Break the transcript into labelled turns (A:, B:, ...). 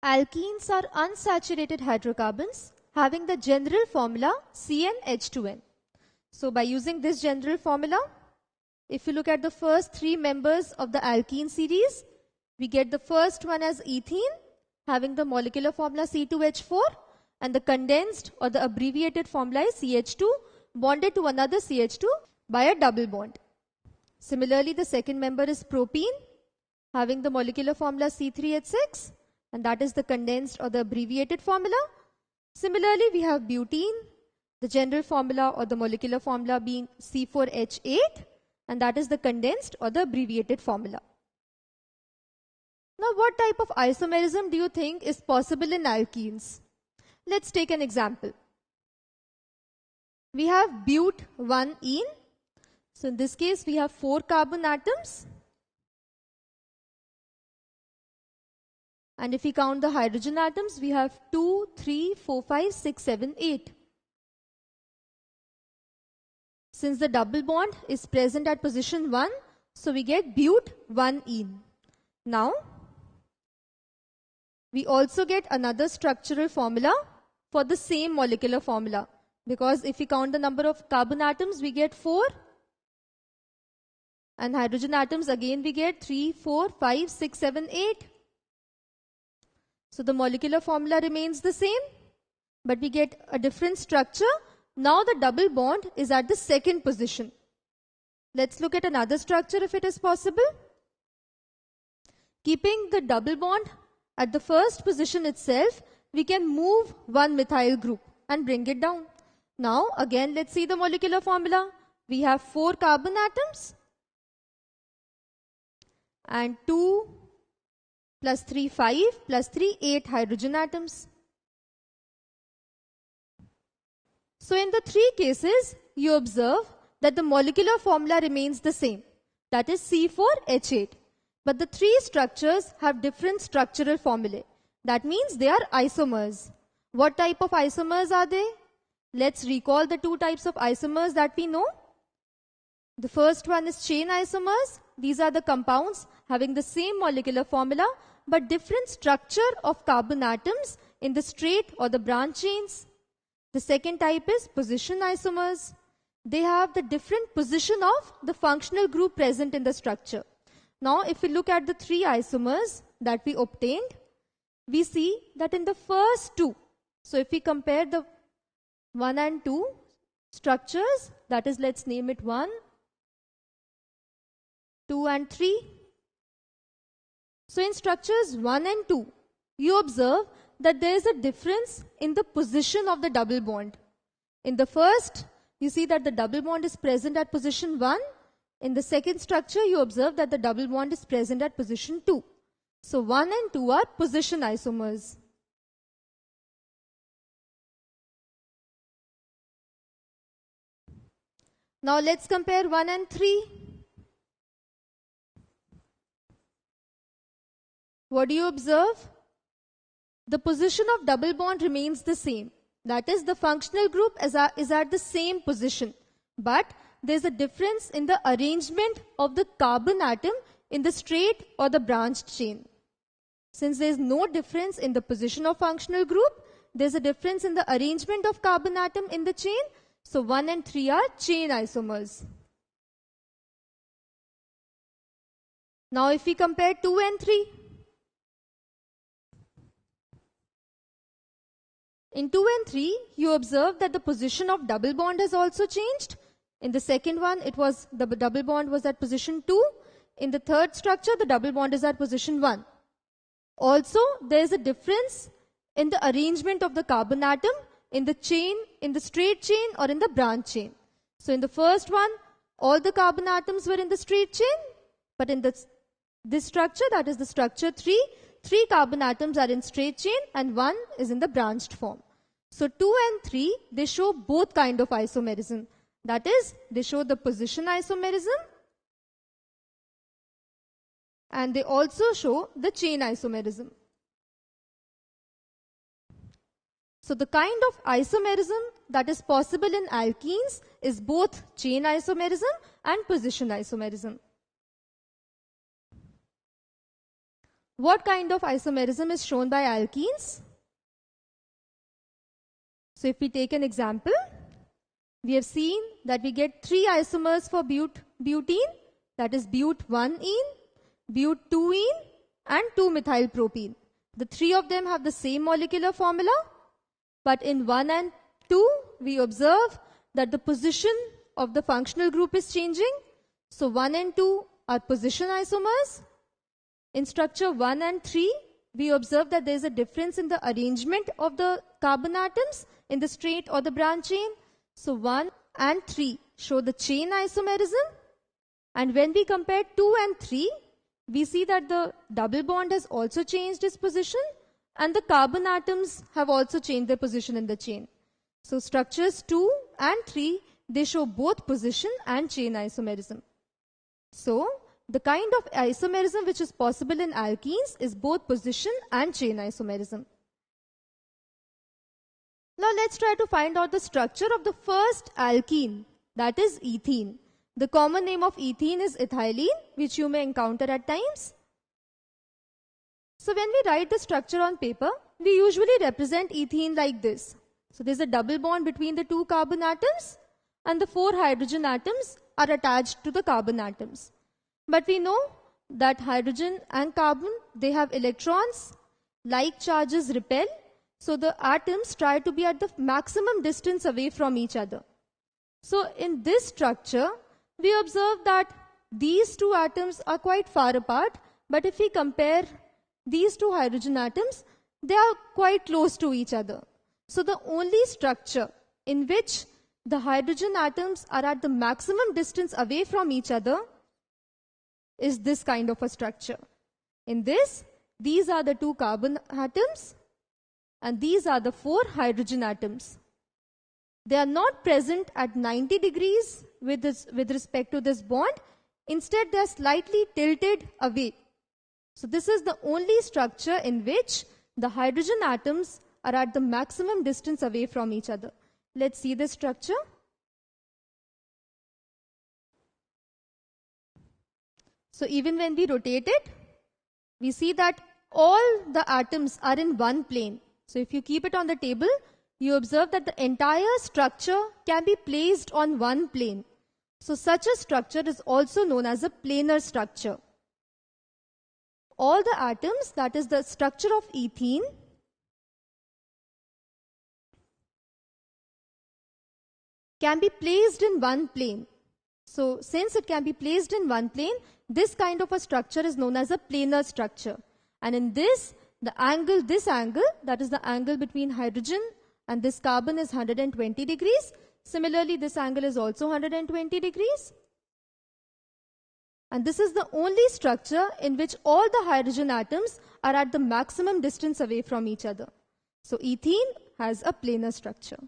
A: Alkenes are unsaturated hydrocarbons having the general formula CnH2n. So by using this general formula, if you look at the first three members of the alkene series, we get the first one as ethene having the molecular formula C2H4, and the condensed or the abbreviated formula is CH2 bonded to another CH2 by a double bond. Similarly, the second member is propene having the molecular formula C3H6, and that is the condensed or the abbreviated formula. Similarly, we have butene, the general formula or the molecular formula being C4H8, and that is the condensed or the abbreviated formula. Now, what type of isomerism do you think is possible in alkenes? Let's take an example. We have but-1-ene. So in this case, we have 4 carbon atoms. And if we count the hydrogen atoms, we have 2, 3, 4, 5, 6, 7, 8. Since the double bond is present at position 1, so we get but-1-ene. Now, we also get another structural formula for the same molecular formula, because if we count the number of carbon atoms, we get 4. And hydrogen atoms, again we get 3, 4, 5, 6, 7, 8. So the molecular formula remains the same, but we get a different structure. Now the double bond is at the second position. Let's look at another structure if it is possible. Keeping the double bond at the first position itself, we can move one methyl group and bring it down. Now again, let's see the molecular formula. We have 4 carbon atoms and 2 plus 3, 5 plus 3, 8 hydrogen atoms. So in the 3 cases, you observe that the molecular formula remains the same, that is C4H8. But the 3 structures have different structural formulae. That means they are isomers. What type of isomers are they? Let's recall the 2 types of isomers that we know. The first one is chain isomers. These are the compounds having the same molecular formula but different structure of carbon atoms in the straight or the branch chains. The second type is position isomers. They have the different position of the functional group present in the structure. Now, if we look at the 3 isomers that we obtained, we see that in the first 2, so if we compare the 1 and 2 structures, that is, let's name it 1, 2 and 3. So in structures 1 and 2, you observe that there is a difference in the position of the double bond. In the first, you see that the double bond is present at position 1. In the second structure, you observe that the double bond is present at position 2. So 1 and 2 are position isomers. Now let's compare 1 and 3. What do you observe? The position of double bond remains the same. That is, the functional group is at the same position. But there is a difference in the arrangement of the carbon atom in the straight or the branched chain. Since there is no difference in the position of functional group, there is a difference in the arrangement of carbon atom in the chain. So 1 and 3 are chain isomers. Now if we compare 2 and 3. In 2 and 3, you observe that the position of double bond has also changed. In the second one, the double bond was at position 2. In the third structure, the double bond is at position 1. Also, there is a difference in the arrangement of the carbon atom in the chain, in the straight chain or in the branch chain. So in the first one, all the carbon atoms were in the straight chain, but in this structure, that is the structure 3, 3 carbon atoms are in straight chain and 1 is in the branched form. So 2 and 3, they show both kind of isomerism. That is, they show the position isomerism and they also show the chain isomerism. So the kind of isomerism that is possible in alkenes is both chain isomerism and position isomerism. what kind of isomerism is shown by alkenes? So if we take an example, we have seen that we get 3 isomers for butene, that is but1-ene, but2-ene and 2-methylpropene. The 3 of them have the same molecular formula, but in 1 and 2, we observe that the position of the functional group is changing. So 1 and 2 are position isomers. In structure 1 and 3, we observe that there is a difference in the arrangement of the carbon atoms in the straight or the branch chain. So 1 and 3 show the chain isomerism. And when we compare 2 and 3, we see that the double bond has also changed its position and the carbon atoms have also changed their position in the chain. So structures 2 and 3, they show both position and chain isomerism. So the kind of isomerism which is possible in alkenes is both position and chain isomerism. Now let's try to find out the structure of the first alkene, that is ethene. The common name of ethene is ethylene, which you may encounter at times. So when we write the structure on paper, we usually represent ethene like this. So there's a double bond between the 2 carbon atoms and the 4 hydrogen atoms are attached to the carbon atoms. But we know that hydrogen and carbon, they have electrons, like charges repel. So the atoms try to be at the maximum distance away from each other. So in this structure, we observe that these 2 atoms are quite far apart, but if we compare these 2 hydrogen atoms, they are quite close to each other. So the only structure in which the hydrogen atoms are at the maximum distance away from each other is this kind of a structure. In this, these are the 2 carbon atoms and these are the 4 hydrogen atoms. They are not present at 90 degrees with respect to this bond. Instead, they are slightly tilted away. So this is the only structure in which the hydrogen atoms are at the maximum distance away from each other. Let's see this structure. So even when we rotate it, we see that all the atoms are in one plane. So if you keep it on the table, you observe that the entire structure can be placed on one plane. So such a structure is also known as a planar structure. All the atoms, that is the structure of ethene, can be placed in one plane. So since it can be placed in one plane, this kind of a structure is known as a planar structure. And in this angle, that is the angle between hydrogen and this carbon is 120 degrees. Similarly, this angle is also 120 degrees. And this is the only structure in which all the hydrogen atoms are at the maximum distance away from each other. So ethene has a planar structure.